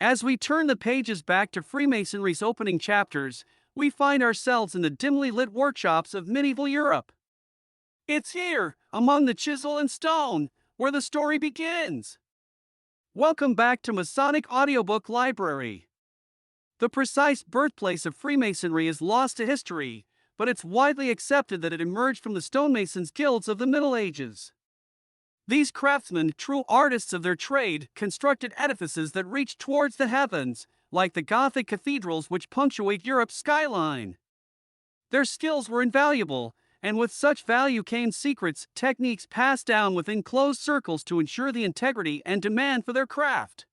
As we turn the pages back to Freemasonry's opening chapters, we find ourselves in the dimly lit workshops of medieval Europe. It's here, among the chisel and stone, where the story begins. Welcome back to Masonic Audiobook Library. The precise birthplace of Freemasonry is lost to history, but it's widely accepted that it emerged from the stonemasons' guilds of the Middle Ages. These craftsmen, true artists of their trade, constructed edifices that reached towards the heavens, like the Gothic cathedrals which punctuate Europe's skyline. Their skills were invaluable, and with such value came secrets, techniques passed down within closed circles to ensure the integrity and demand for their craft.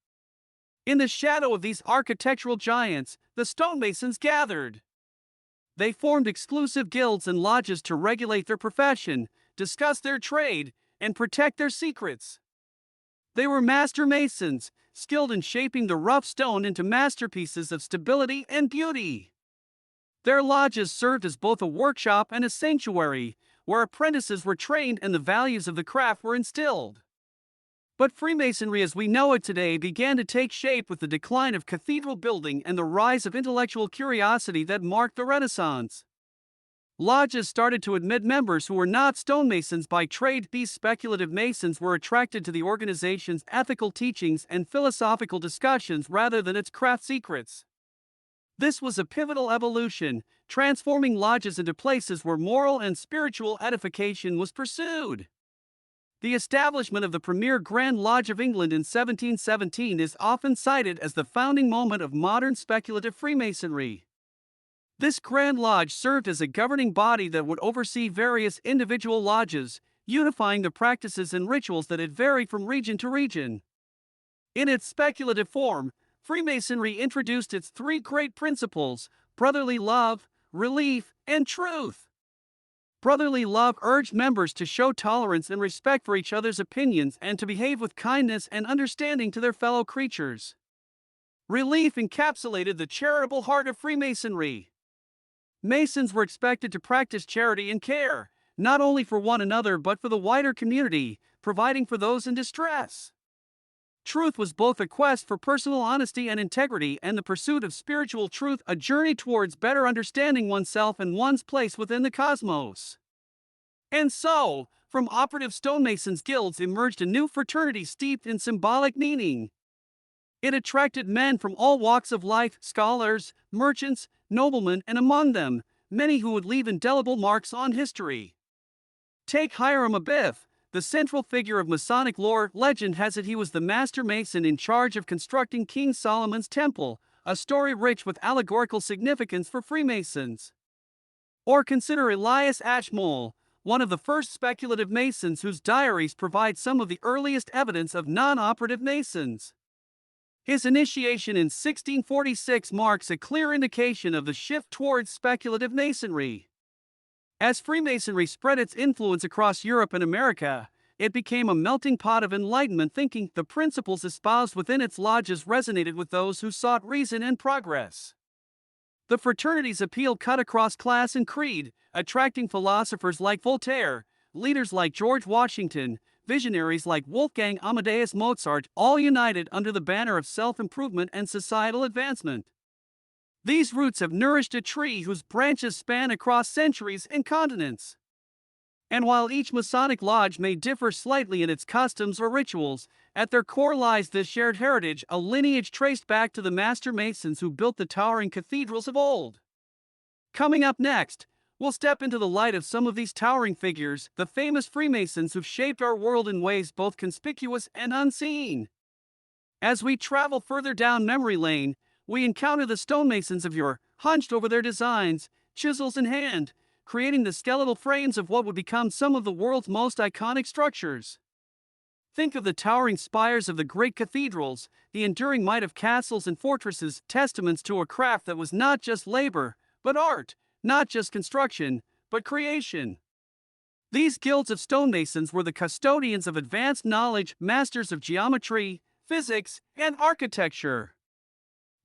In the shadow of these architectural giants, the stonemasons gathered. They formed exclusive guilds and lodges to regulate their profession, discuss their trade, and protect their secrets. They were master masons, skilled in shaping the rough stone into masterpieces of stability and beauty. Their lodges served as both a workshop and a sanctuary, where apprentices were trained and the values of the craft were instilled. But Freemasonry as we know it today began to take shape with the decline of cathedral building and the rise of intellectual curiosity that marked the Renaissance. Lodges started to admit members who were not stonemasons by trade. These speculative masons were attracted to the organization's ethical teachings and philosophical discussions rather than its craft secrets. This was a pivotal evolution, transforming lodges into places where moral and spiritual edification was pursued. The establishment of the premier Grand Lodge of England in 1717 is often cited as the founding moment of modern speculative Freemasonry. This Grand Lodge served as a governing body that would oversee various individual lodges, unifying the practices and rituals that had varied from region to region. In its speculative form, Freemasonry introduced its three great principles: brotherly love, relief, and truth. Brotherly love urged members to show tolerance and respect for each other's opinions and to behave with kindness and understanding to their fellow creatures. Relief encapsulated the charitable heart of Freemasonry. Masons were expected to practice charity and care, not only for one another but for the wider community, providing for those in distress. Truth was both a quest for personal honesty and integrity and the pursuit of spiritual truth, a journey towards better understanding oneself and one's place within the cosmos. And so, from operative stonemasons' guilds emerged a new fraternity steeped in symbolic meaning. It attracted men from all walks of life: scholars, merchants, noblemen, and among them, many who would leave indelible marks on history. Take Hiram Abiff, the central figure of Masonic lore. Legend has it he was the master mason in charge of constructing King Solomon's temple, a story rich with allegorical significance for Freemasons. Or consider Elias Ashmole, one of the first speculative masons whose diaries provide some of the earliest evidence of non-operative masons. His initiation in 1646 marks a clear indication of the shift towards speculative masonry. As Freemasonry spread its influence across Europe and America, it became a melting pot of Enlightenment thinking. The principles espoused within its lodges resonated with those who sought reason and progress. The fraternity's appeal cut across class and creed, attracting philosophers like Voltaire, leaders like George Washington, visionaries like Wolfgang Amadeus Mozart, all united under the banner of self-improvement and societal advancement. These roots have nourished a tree whose branches span across centuries and continents. And while each Masonic lodge may differ slightly in its customs or rituals, at their core lies this shared heritage, a lineage traced back to the master masons who built the towering cathedrals of old. Coming up next, we'll step into the light of some of these towering figures, the famous Freemasons who've shaped our world in ways both conspicuous and unseen. As we travel further down memory lane, we encounter the stonemasons of yore, hunched over their designs, chisels in hand, creating the skeletal frames of what would become some of the world's most iconic structures. Think of the towering spires of the great cathedrals, the enduring might of castles and fortresses, testaments to a craft that was not just labor, but art, not just construction, but creation. These guilds of stonemasons were the custodians of advanced knowledge, masters of geometry, physics, and architecture.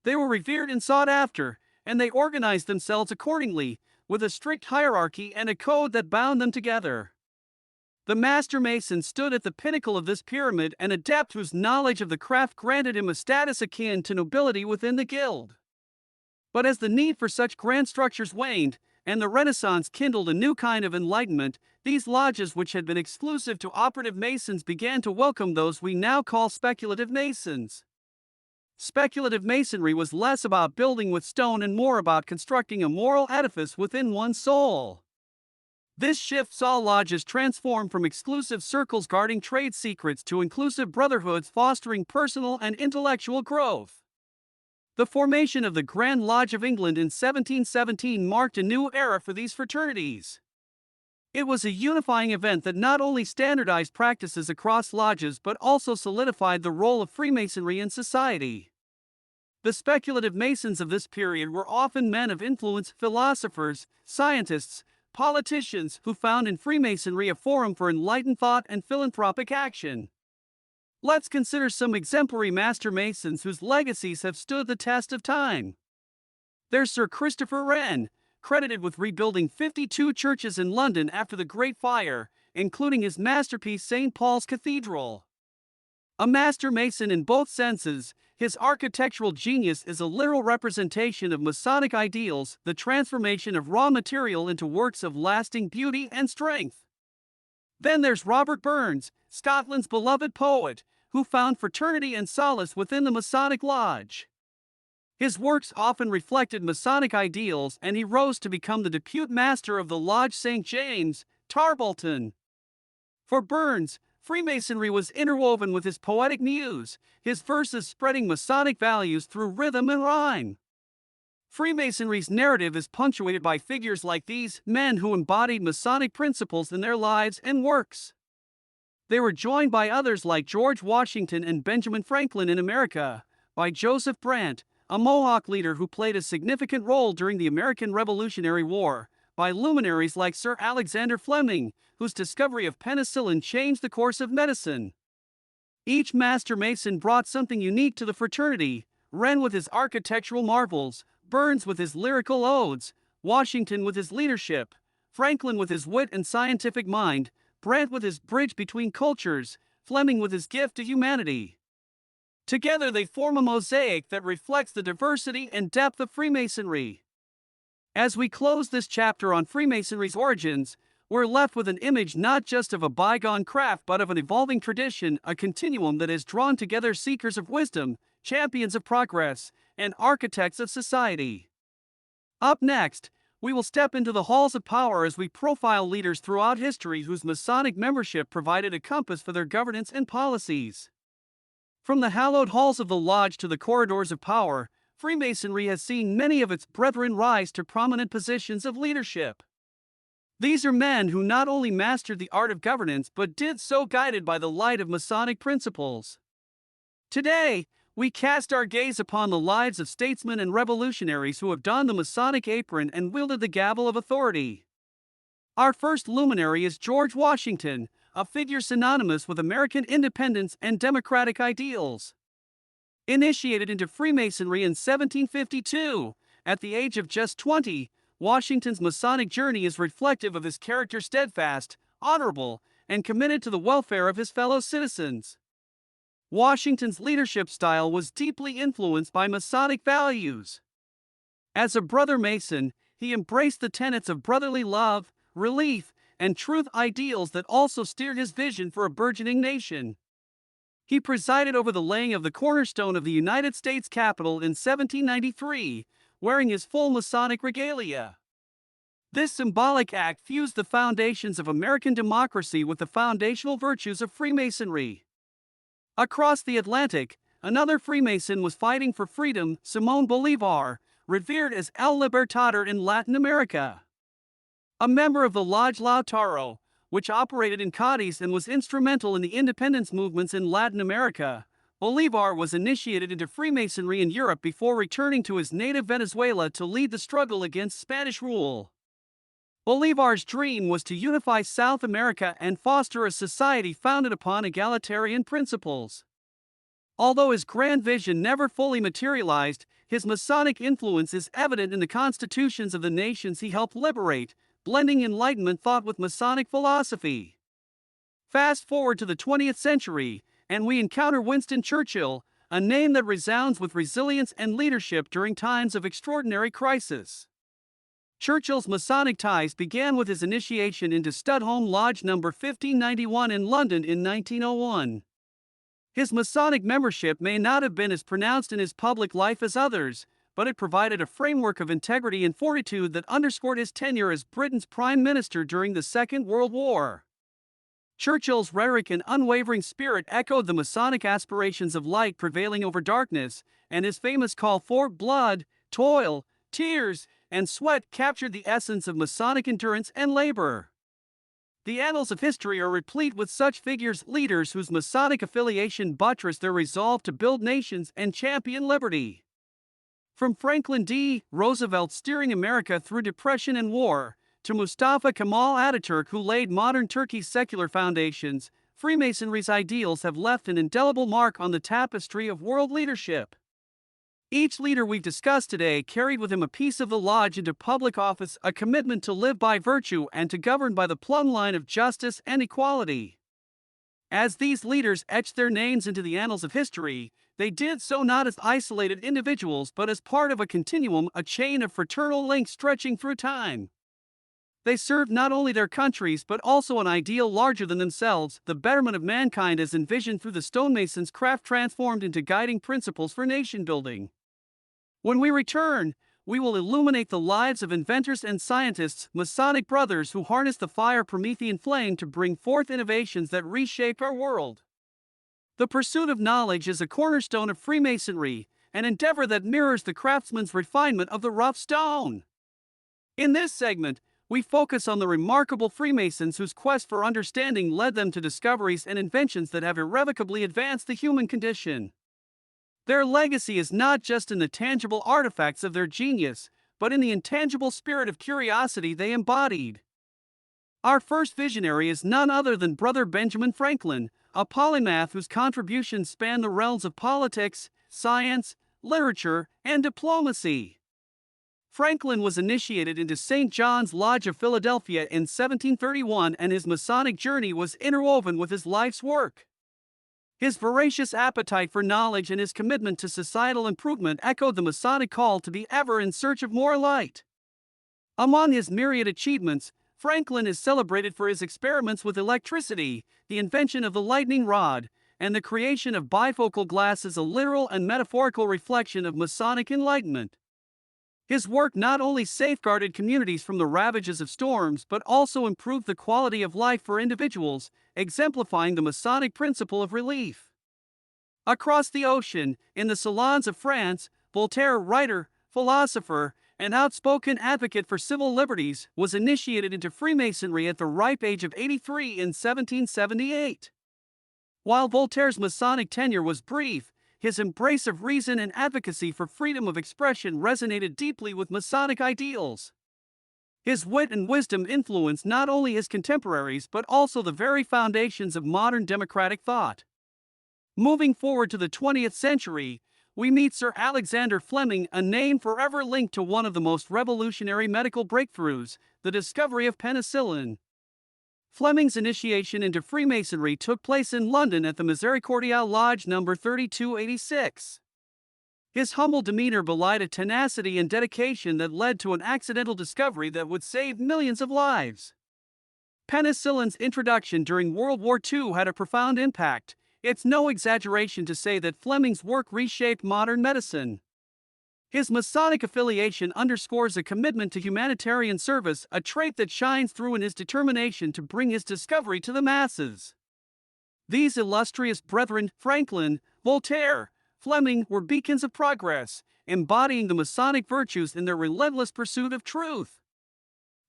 They were revered and sought after, and they organized themselves accordingly, with a strict hierarchy and a code that bound them together. The Master Mason stood at the pinnacle of this pyramid, an adept whose knowledge of the craft granted him a status akin to nobility within the guild. But as the need for such grand structures waned, and the Renaissance kindled a new kind of enlightenment, these lodges, which had been exclusive to operative Masons, began to welcome those we now call speculative Masons. Speculative Masonry was less about building with stone and more about constructing a moral edifice within one's soul. This shift saw lodges transform from exclusive circles guarding trade secrets to inclusive brotherhoods fostering personal and intellectual growth. The formation of the Grand Lodge of England in 1717 marked a new era for these fraternities. It was a unifying event that not only standardized practices across lodges but also solidified the role of Freemasonry in society. The speculative Masons of this period were often men of influence, philosophers, scientists, politicians who found in Freemasonry a forum for enlightened thought and philanthropic action. Let's consider some exemplary Master Masons whose legacies have stood the test of time. There's Sir Christopher Wren, credited with rebuilding 52 churches in London after the Great Fire, including his masterpiece St. Paul's Cathedral. A Master Mason in both senses, his architectural genius is a literal representation of Masonic ideals, the transformation of raw material into works of lasting beauty and strength. Then there's Robert Burns, Scotland's beloved poet, who found fraternity and solace within the Masonic Lodge. His works often reflected Masonic ideals, and he rose to become the depute master of the Lodge St. James, Tarbolton. For Burns, Freemasonry was interwoven with his poetic muse, his verses spreading Masonic values through rhythm and rhyme. Freemasonry's narrative is punctuated by figures like these, men who embodied Masonic principles in their lives and works. They were joined by others like George Washington and Benjamin Franklin in America, by Joseph Brant, a Mohawk leader who played a significant role during the American Revolutionary War, by luminaries like Sir Alexander Fleming, whose discovery of penicillin changed the course of medicine. Each Master Mason brought something unique to the fraternity, Wren with his architectural marvels, Burns with his lyrical odes, Washington with his leadership, Franklin with his wit and scientific mind, Brant with his bridge between cultures, Fleming with his gift to humanity. Together they form a mosaic that reflects the diversity and depth of Freemasonry. As we close this chapter on Freemasonry's origins, we're left with an image not just of a bygone craft but of an evolving tradition, a continuum that has drawn together seekers of wisdom, champions of progress, and architects of society. Up next, we will step into the halls of power as we profile leaders throughout history whose Masonic membership provided a compass for their governance and policies. From the hallowed halls of the Lodge to the corridors of power, Freemasonry has seen many of its brethren rise to prominent positions of leadership. These are men who not only mastered the art of governance but did so guided by the light of Masonic principles. Today, we cast our gaze upon the lives of statesmen and revolutionaries who have donned the Masonic apron and wielded the gavel of authority. Our first luminary is George Washington, a figure synonymous with American independence and democratic ideals. Initiated into Freemasonry in 1752, at the age of just 20, Washington's Masonic journey is reflective of his character steadfast, honorable, and committed to the welfare of his fellow citizens. Washington's leadership style was deeply influenced by Masonic values. As a brother Mason, he embraced the tenets of brotherly love, relief, and truth, ideals that also steered his vision for a burgeoning nation. He presided over the laying of the cornerstone of the United States Capitol in 1793, wearing his full Masonic regalia. This symbolic act fused the foundations of American democracy with the foundational virtues of Freemasonry. Across the Atlantic, another Freemason was fighting for freedom, Simón Bolívar, revered as El Libertador in Latin America. A member of the Lodge Lautaro, which operated in Cadiz and was instrumental in the independence movements in Latin America, Bolívar was initiated into Freemasonry in Europe before returning to his native Venezuela to lead the struggle against Spanish rule. Bolívar's dream was to unify South America and foster a society founded upon egalitarian principles. Although his grand vision never fully materialized, his Masonic influence is evident in the constitutions of the nations he helped liberate, blending Enlightenment thought with Masonic philosophy. Fast forward to the 20th century, and we encounter Winston Churchill, a name that resounds with resilience and leadership during times of extraordinary crisis. Churchill's Masonic ties began with his initiation into Studholme Lodge No. 1591 in London in 1901. His Masonic membership may not have been as pronounced in his public life as others, but it provided a framework of integrity and fortitude that underscored his tenure as Britain's Prime Minister during the Second World War. Churchill's rhetoric and unwavering spirit echoed the Masonic aspirations of light prevailing over darkness, and his famous call for blood, toil, tears, and sweat captured the essence of Masonic endurance and labor. The annals of history are replete with such figures, leaders whose Masonic affiliation buttressed their resolve to build nations and champion liberty. From Franklin D. Roosevelt steering America through depression and war, to Mustafa Kemal Ataturk, who laid modern Turkey's secular foundations, Freemasonry's ideals have left an indelible mark on the tapestry of world leadership. Each leader we've discussed today carried with him a piece of the lodge into public office, a commitment to live by virtue and to govern by the plumb line of justice and equality. As these leaders etched their names into the annals of history, they did so not as isolated individuals but as part of a continuum, a chain of fraternal links stretching through time. They served not only their countries but also an ideal larger than themselves, the betterment of mankind as envisioned through the stonemason's craft transformed into guiding principles for nation building. When we return, we will illuminate the lives of inventors and scientists, Masonic brothers who harnessed the fire Promethean flame to bring forth innovations that reshaped our world. The pursuit of knowledge is a cornerstone of Freemasonry, an endeavor that mirrors the craftsman's refinement of the rough stone. In this segment, we focus on the remarkable Freemasons whose quest for understanding led them to discoveries and inventions that have irrevocably advanced the human condition. Their legacy is not just in the tangible artifacts of their genius, but in the intangible spirit of curiosity they embodied. Our first visionary is none other than Brother Benjamin Franklin, a polymath whose contributions span the realms of politics, science, literature, and diplomacy. Franklin was initiated into St. John's Lodge of Philadelphia in 1731, and his Masonic journey was interwoven with his life's work. His voracious appetite for knowledge and his commitment to societal improvement echoed the Masonic call to be ever in search of more light. Among his myriad achievements, Franklin is celebrated for his experiments with electricity, the invention of the lightning rod, and the creation of bifocal glass as a literal and metaphorical reflection of Masonic enlightenment. His work not only safeguarded communities from the ravages of storms but also improved the quality of life for individuals, exemplifying the Masonic principle of relief. Across the ocean, in the salons of France, Voltaire, writer, philosopher, and outspoken advocate for civil liberties, was initiated into Freemasonry at the ripe age of 83 in 1778. While Voltaire's Masonic tenure was brief, his embrace of reason and advocacy for freedom of expression resonated deeply with Masonic ideals. His wit and wisdom influenced not only his contemporaries but also the very foundations of modern democratic thought. Moving forward to the 20th century, we meet Sir Alexander Fleming, a name forever linked to one of the most revolutionary medical breakthroughs, the discovery of penicillin. Fleming's initiation into Freemasonry took place in London at the Misericordial Lodge No. 3286. His humble demeanor belied a tenacity and dedication that led to an accidental discovery that would save millions of lives. Penicillin's introduction during World War II had a profound impact. It's no exaggeration to say that Fleming's work reshaped modern medicine. His Masonic affiliation underscores a commitment to humanitarian service, a trait that shines through in his determination to bring his discovery to the masses. These illustrious brethren, Franklin, Voltaire, Fleming, were beacons of progress, embodying the Masonic virtues in their relentless pursuit of truth.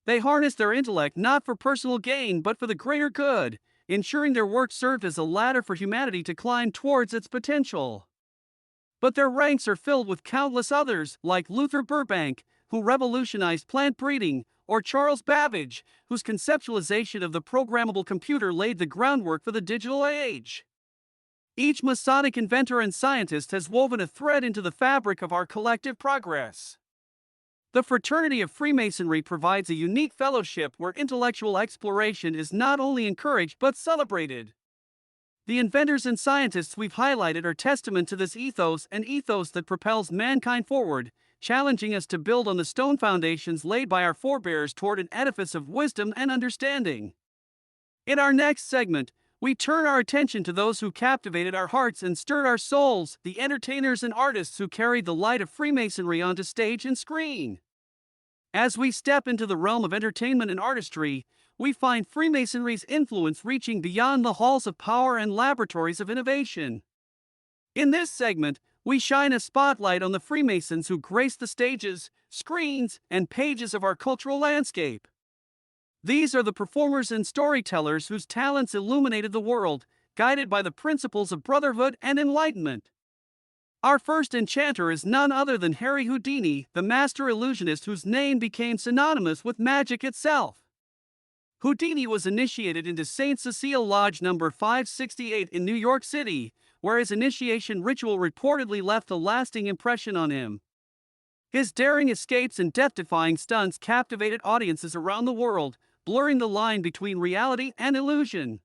They harnessed their intellect not for personal gain but for the greater good, ensuring their work served as a ladder for humanity to climb towards its potential. But their ranks are filled with countless others, like Luther Burbank, who revolutionized plant breeding, or Charles Babbage, whose conceptualization of the programmable computer laid the groundwork for the digital age. Each Masonic inventor and scientist has woven a thread into the fabric of our collective progress. The fraternity of Freemasonry provides a unique fellowship where intellectual exploration is not only encouraged but celebrated. The inventors and scientists we've highlighted are testament to this ethos, an ethos that propels mankind forward, challenging us to build on the stone foundations laid by our forebears toward an edifice of wisdom and understanding. In our next segment, we turn our attention to those who captivated our hearts and stirred our souls, the entertainers and artists who carried the light of Freemasonry onto stage and screen. As we step into the realm of entertainment and artistry, we find Freemasonry's influence reaching beyond the halls of power and laboratories of innovation. In this segment, we shine a spotlight on the Freemasons who grace the stages, screens, and pages of our cultural landscape. These are the performers and storytellers whose talents illuminated the world, guided by the principles of Brotherhood and Enlightenment. Our first enchanter is none other than Harry Houdini, the master illusionist whose name became synonymous with magic itself. Houdini was initiated into St. Cecile Lodge No. 568 in New York City, where his initiation ritual reportedly left a lasting impression on him. His daring escapes and death-defying stunts captivated audiences around the world, blurring the line between reality and illusion.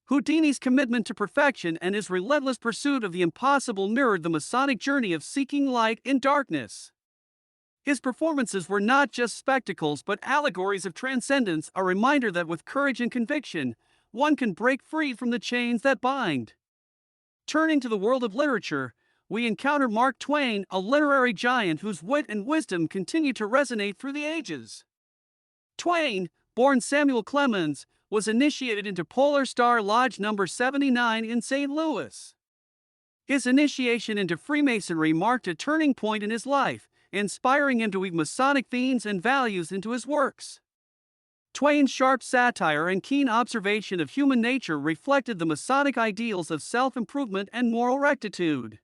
Houdini's commitment to perfection and his relentless pursuit of the impossible mirrored the Masonic journey of seeking light in darkness. His performances were not just spectacles but allegories of transcendence, a reminder that with courage and conviction, one can break free from the chains that bind. Turning to the world of literature, we encounter Mark Twain, a literary giant whose wit and wisdom continue to resonate through the ages. Twain, born Samuel Clemens, was initiated into Polar Star Lodge No. 79 in St. Louis. His initiation into Freemasonry marked a turning point in his life, inspiring him to weave Masonic themes and values into his works. Twain's sharp satire and keen observation of human nature reflected the Masonic ideals of self-improvement and moral rectitude.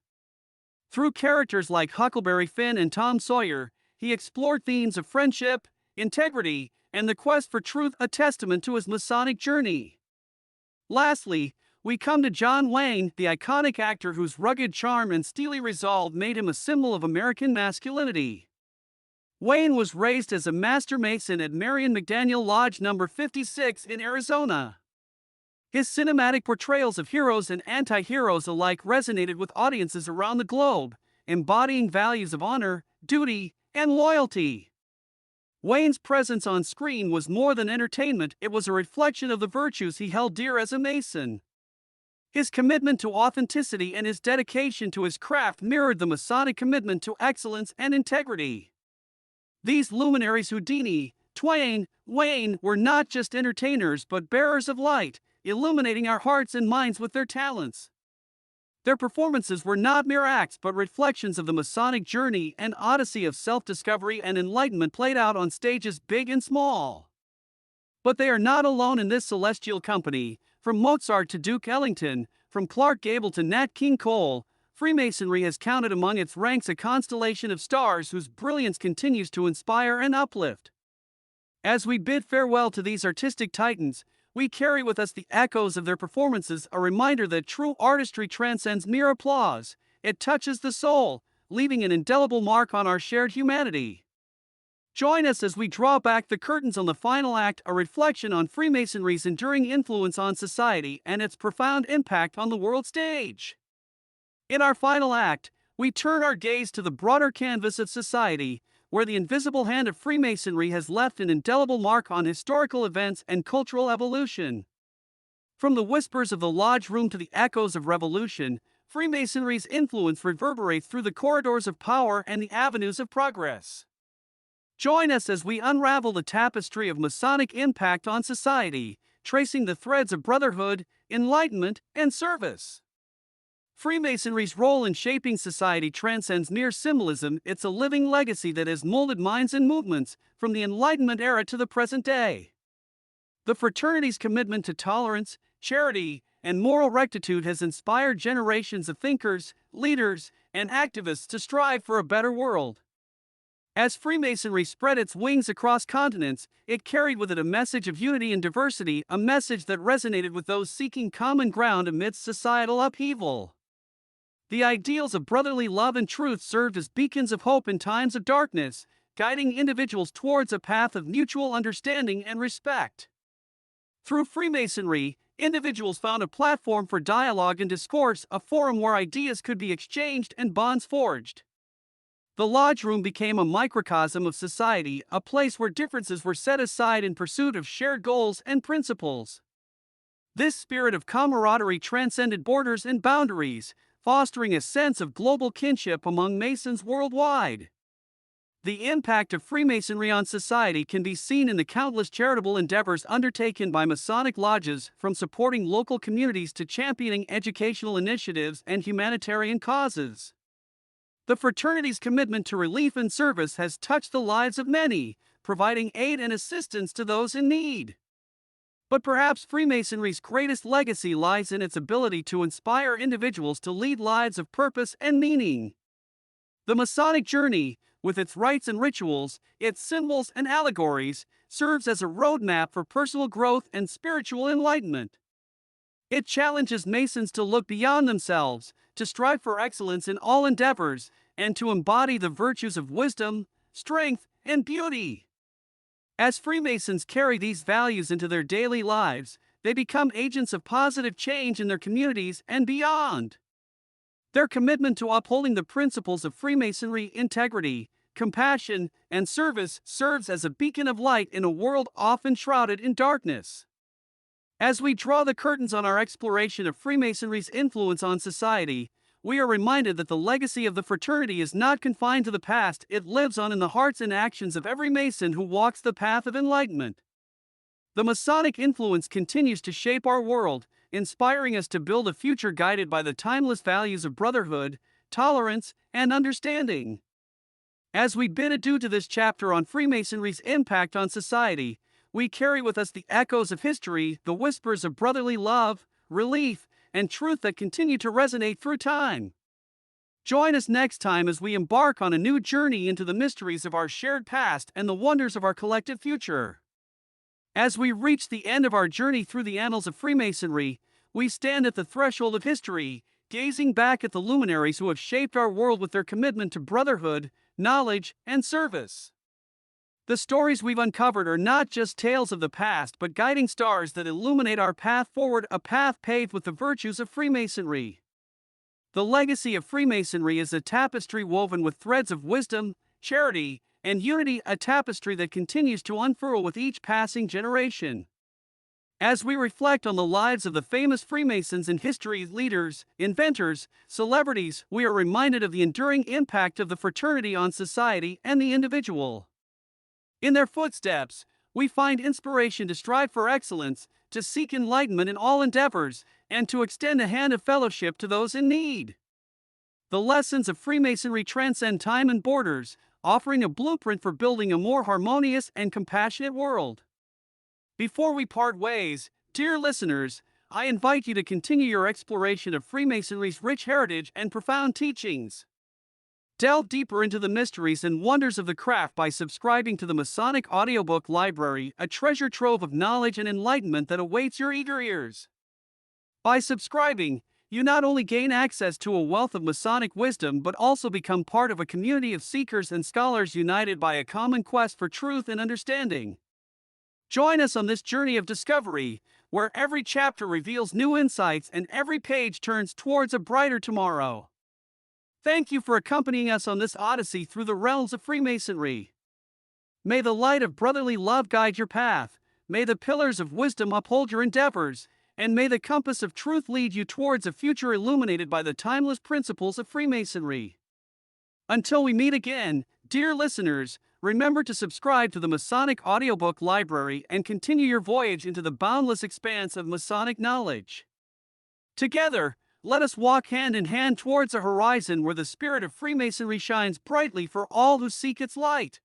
Through characters like Huckleberry Finn and Tom Sawyer, he explored themes of friendship, integrity, and the quest for truth, a testament to his Masonic journey. Lastly, we come to John Wayne, the iconic actor whose rugged charm and steely resolve made him a symbol of American masculinity. Wayne was raised as a master mason at Marion McDaniel Lodge No. 56 in Arizona. His cinematic portrayals of heroes and anti-heroes alike resonated with audiences around the globe, embodying values of honor, duty, and loyalty. Wayne's presence on screen was more than entertainment, it was a reflection of the virtues he held dear as a Mason. His commitment to authenticity and his dedication to his craft mirrored the Masonic commitment to excellence and integrity. These luminaries Houdini, Twain, Wayne were not just entertainers but bearers of light, illuminating our hearts and minds with their talents. Their performances were not mere acts but reflections of the Masonic journey and odyssey of self-discovery and enlightenment played out on stages big and small. But they are not alone in this celestial company. From Mozart to Duke Ellington, from Clark Gable to Nat King Cole, Freemasonry has counted among its ranks a constellation of stars whose brilliance continues to inspire and uplift. As we bid farewell to these artistic titans, we carry with us the echoes of their performances, a reminder that true artistry transcends mere applause. It touches the soul, leaving an indelible mark on our shared humanity. Join us as we draw back the curtains on the final act, a reflection on Freemasonry's enduring influence on society and its profound impact on the world stage. In our final act, we turn our gaze to the broader canvas of society, where the invisible hand of Freemasonry has left an indelible mark on historical events and cultural evolution. From the whispers of the lodge room to the echoes of revolution, Freemasonry's influence reverberates through the corridors of power and the avenues of progress. Join us as we unravel the tapestry of Masonic impact on society, tracing the threads of brotherhood, enlightenment, and service. Freemasonry's role in shaping society transcends mere symbolism, it's a living legacy that has molded minds and movements, from the Enlightenment era to the present day. The fraternity's commitment to tolerance, charity, and moral rectitude has inspired generations of thinkers, leaders, and activists to strive for a better world. As Freemasonry spread its wings across continents, it carried with it a message of unity and diversity, a message that resonated with those seeking common ground amidst societal upheaval. The ideals of brotherly love and truth served as beacons of hope in times of darkness, guiding individuals towards a path of mutual understanding and respect. Through Freemasonry, individuals found a platform for dialogue and discourse, a forum where ideas could be exchanged and bonds forged. The lodge room became a microcosm of society, a place where differences were set aside in pursuit of shared goals and principles. This spirit of camaraderie transcended borders and boundaries, fostering a sense of global kinship among Masons worldwide. The impact of Freemasonry on society can be seen in the countless charitable endeavors undertaken by Masonic lodges, from supporting local communities to championing educational initiatives and humanitarian causes. The fraternity's commitment to relief and service has touched the lives of many, providing aid and assistance to those in need. But perhaps Freemasonry's greatest legacy lies in its ability to inspire individuals to lead lives of purpose and meaning. The Masonic journey, with its rites and rituals, its symbols and allegories, serves as a roadmap for personal growth and spiritual enlightenment. It challenges Masons to look beyond themselves, to strive for excellence in all endeavors, and to embody the virtues of wisdom, strength, and beauty. As Freemasons carry these values into their daily lives, they become agents of positive change in their communities and beyond. Their commitment to upholding the principles of Freemasonry, integrity, compassion, and service serves as a beacon of light in a world often shrouded in darkness. As we draw the curtains on our exploration of Freemasonry's influence on society, we are reminded that the legacy of the fraternity is not confined to the past. It lives on in the hearts and actions of every Mason who walks the path of enlightenment. The Masonic influence continues to shape our world, inspiring us to build a future guided by the timeless values of brotherhood, tolerance, and understanding. As we bid adieu to this chapter on Freemasonry's impact on society, we carry with us the echoes of history, the whispers of brotherly love, relief, and truth that continue to resonate through time. Join us next time as we embark on a new journey into the mysteries of our shared past and the wonders of our collective future. As we reach the end of our journey through the annals of Freemasonry, we stand at the threshold of history, gazing back at the luminaries who have shaped our world with their commitment to brotherhood, knowledge, and service. The stories we've uncovered are not just tales of the past, but guiding stars that illuminate our path forward, a path paved with the virtues of Freemasonry. The legacy of Freemasonry is a tapestry woven with threads of wisdom, charity, and unity, a tapestry that continues to unfurl with each passing generation. As we reflect on the lives of the famous Freemasons and history's leaders, inventors, celebrities, we are reminded of the enduring impact of the fraternity on society and the individual. In their footsteps, we find inspiration to strive for excellence, to seek enlightenment in all endeavors, and to extend a hand of fellowship to those in need. The lessons of Freemasonry transcend time and borders, offering a blueprint for building a more harmonious and compassionate world. Before we part ways, dear listeners, I invite you to continue your exploration of Freemasonry's rich heritage and profound teachings. Delve deeper into the mysteries and wonders of the craft by subscribing to the Masonic Audiobook Library, a treasure trove of knowledge and enlightenment that awaits your eager ears. By subscribing, you not only gain access to a wealth of Masonic wisdom but also become part of a community of seekers and scholars united by a common quest for truth and understanding. Join us on this journey of discovery, where every chapter reveals new insights and every page turns towards a brighter tomorrow. Thank you for accompanying us on this odyssey through the realms of Freemasonry. May the light of brotherly love guide your path, may the pillars of wisdom uphold your endeavors, and may the compass of truth lead you towards a future illuminated by the timeless principles of Freemasonry. Until we meet again, dear listeners, remember to subscribe to the Masonic Audiobook Library and continue your voyage into the boundless expanse of Masonic knowledge. Together, let us walk hand in hand towards a horizon where the spirit of Freemasonry shines brightly for all who seek its light.